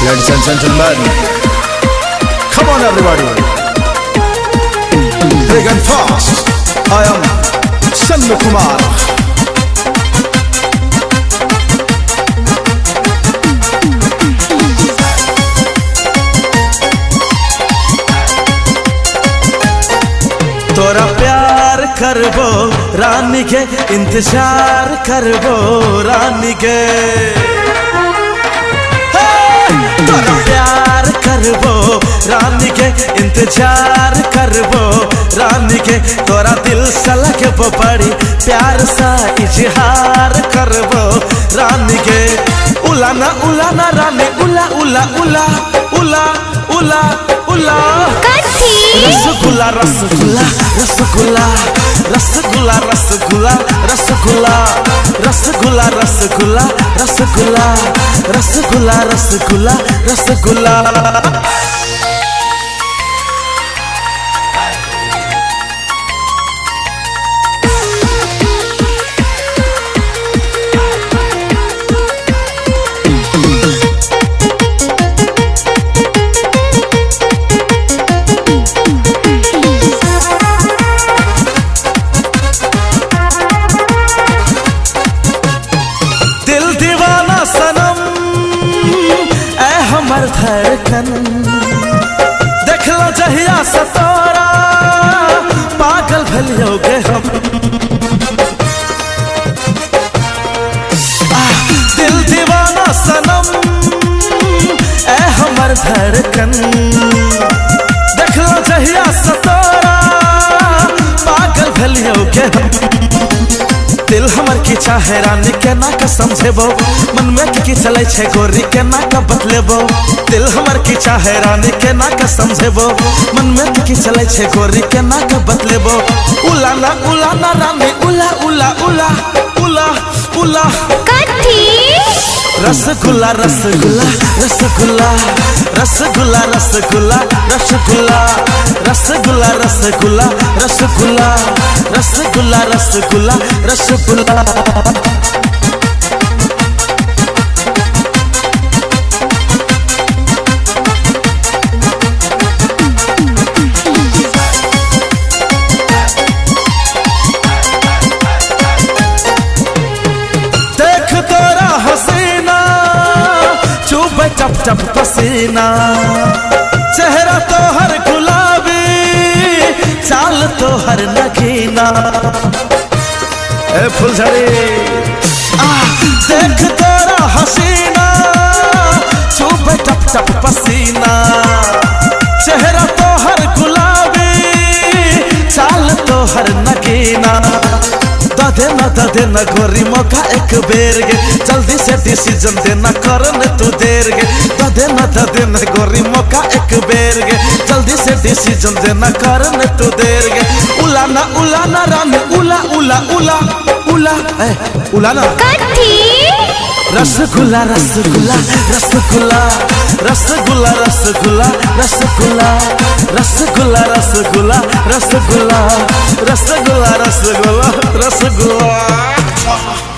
Ladies and gentlemen, come on everybody, big and fast. I am Sannu Kumar. तोरा प्यार करबो रानी के, इंतजार करबो रानी के। तोरा प्यार करबो रानी के, इंतजार करबो रानी के। तोरा दिल से लगबो बड़ी प्यार सा इजहार करबो रानी के। उलाना उलाना रानी, उला उला उला उला उला उला। रसगुल्ला रसगुल्ला रसगुल्ला रसगुल्ला रसगुल्ला रसगुल्ला रसगुल्ला रसगुल्ला रसगुल्ला रसगुल्ला रसगुल्ला रसगुल्ला। हमर धड़कन देखलो जहिया से तोरा, पागल भलियोगे हम। दिल दीवाना सनम ए हमर धड़कन, देखलो जहिया से तोरा, पागल भलियोगे हम। दिल हमर की चाहे रानी के ना का समझेबो, मन में की चले छे गोरी के ना का बतलेबो। दिल हमर की चाहे रानी के ना का समझेबो, मन में की चले छे गोरी के ना का बतलेबो। उलाना उलाना रानी, उला उला उला उला उला। रसगुल्ला रसगुल्ला रसगुल्ला रसगुल्ला रसगुल्ला रसगुल्ला रसगुल्ला रसगुल्ला रसगुल्ला रसगुल्ला रसगुल्ला रसगुल्ला। देख तोरा हसीना चुभे टप टप पसीना, चेहरा तो हर गुलाबी, चाल तो हर नगीना। ए फुलझड़ी देख तोरा हसीना चुभे टप टप पसीना, चेहरा तो हर गुलाबी, चाल तो हर नगीना। दे न गोरी मौका एक बेर गे, जल्दी से डिसीजन देना करन तू देर गे। दे न गोरी मौका एक बेर गे, जल्दी से डिसीजन देना करन तू देर गे। उलाना उलाना रानी, उला उला उला उला उलाना। रसगुल्ला रसगुल्ला रसगुल्ला रसगुल्ला रसगुल्ला रसगुल्ला रसगुल्ला रसगुल्ला रसगुल्ला रसगुल्ला रसगुल्ला रसगुल्ला।